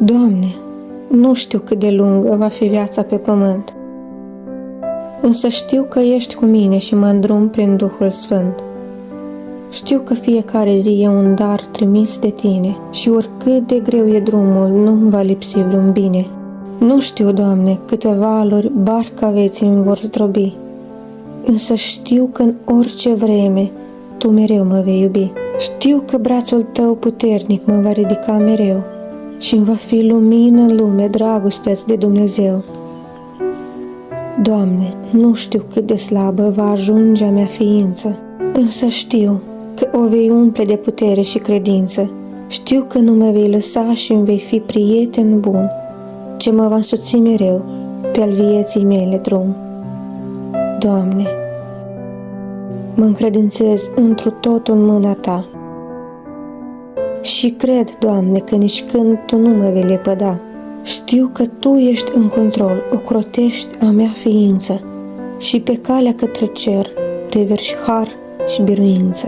Doamne, nu știu cât de lungă va fi viața pe pământ, însă știu că ești cu mine și mă îndrum prin Duhul Sfânt. Știu că fiecare zi e un dar trimis de Tine și oricât de greu e drumul, nu-mi va lipsi vreun bine. Nu știu, Doamne, câte valuri barca vieții îmi vor zdrobi, însă știu că în orice vreme Tu mereu mă vei iubi. Știu că brațul Tău puternic mă va ridica mereu și-mi va fi lumină în lume dragostea-ți de Dumnezeu. Doamne, nu știu cât de slabă va ajunge a mea ființă, însă știu că o vei umple de putere și credință. Știu că nu mă vei lăsa și îmi vei fi prieten bun, ce mă va însoți mereu pe-al vieții mele drum. Doamne, mă încredințez întru totul în mâna Ta și cred, Doamne, că nici când Tu nu mă vei lepăda. Știu că Tu ești în control, ocrotești a mea ființă și pe calea către cer reverși har și biruință.